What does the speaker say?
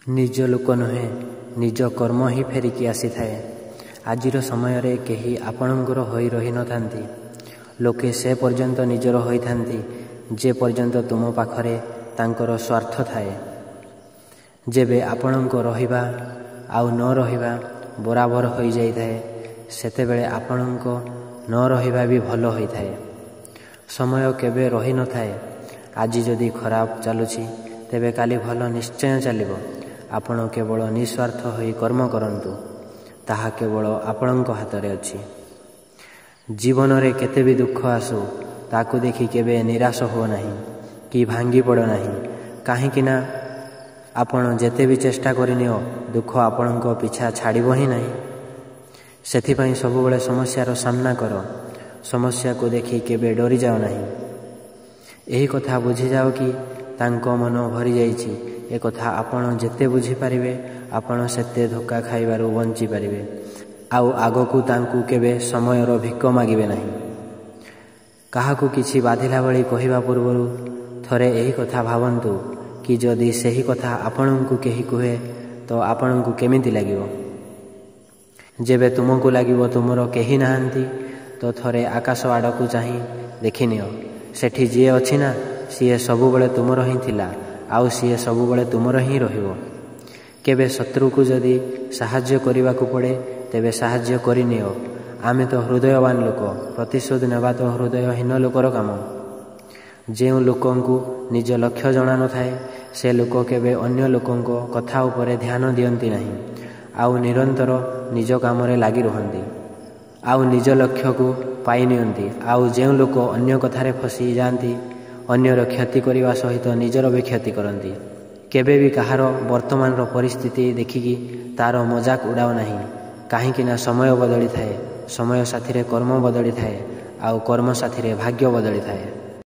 निज लोक नुहे निज कर्म ही फेरिकी आसी थाए। आजिर समय केही आपणकर होई रही न थांती। लोके से पर्यंत निजर होई थांती जे पर्यंत तुम पाखरे तांकर स्वार्थ थाए। जेबे आपणको रहिबा आउ न रहिबा बराबर होई जाई थाए सेतेबेले आपणको न रहिबा भी भल होई थाए। समय केबे रही न थाए। आज जदि खराब चलुछि तेबे काली भल निश्चय चलिबो। आपण केवल निस्वार्थ होई कर्म करंतु, ताहा केवल आपणक हातरे अछि। जीवन रे केते भी दुख आसु ताकू देखि केबे निराश हो नाही कि भांगी पड़ नाही। काहेकि ना आपण जेते भी चेष्टा करिनियो दुख आपणक पिछा छाड़िबो ही नाही। सेथिपई सबुबेले समस्यार सामना कर। समस्या को देखि केबे डरी जाओ नाही। एही कथा बुझी जाओ कि तांको मन भरी जाइछि। ए कथा आपण जेते बुझी पारिबे आपण सेते धोखा खाइबारु बंची पारिबे। आउ आगकू तांकू केबे समयर भिक मागिबे नाही। काहाकू किछि बाधिला बळी कहिबा पूर्वरु थरे एही कथा भावंतु कि जदि सेही कथा आपणकू केही कुहे तो आपणकू केमिति लागिबो। जेबे तुमको लागिबो तुमरो केही नाहंती तो थरे आकाश आड़कू चाही देखिनियो। सेठी जिए अछि ना सीए सबुबेले तुमरो ही थिला आउ सीए सबुबेले तुमरो ही रहिबो। केबे शत्रु को जदि साहाय्य करिबाकू पड़े तेबे साहाय्य करिनियो। आमे तो हृदयवान लोक, प्रतिशोध नेबा तो हृदयहीन लोकर काम। जेउ लोकंकु निज लक्ष्य जणा न थाए से लोक केबे अन्य लोकंको कथा उपरे ध्यान दियंती नाही आउ निरंतर निज कामरे लागि रहंती आउ निज लक्ष्य को पाई नियंती। आउ जेउ लोक अन्य कथारे फसी जाती अन्यर क्षति करने सहित निजर भी क्षति करती। केबे भी कहार वर्तमान परिस्थिति देखिकी तार मजाक उड़ाओ नहीं। काहेकि ना समय बदली थाए, समय साथी रे कर्म बदली थाए आउ कर्म साथी रे भाग्य बदली थाए।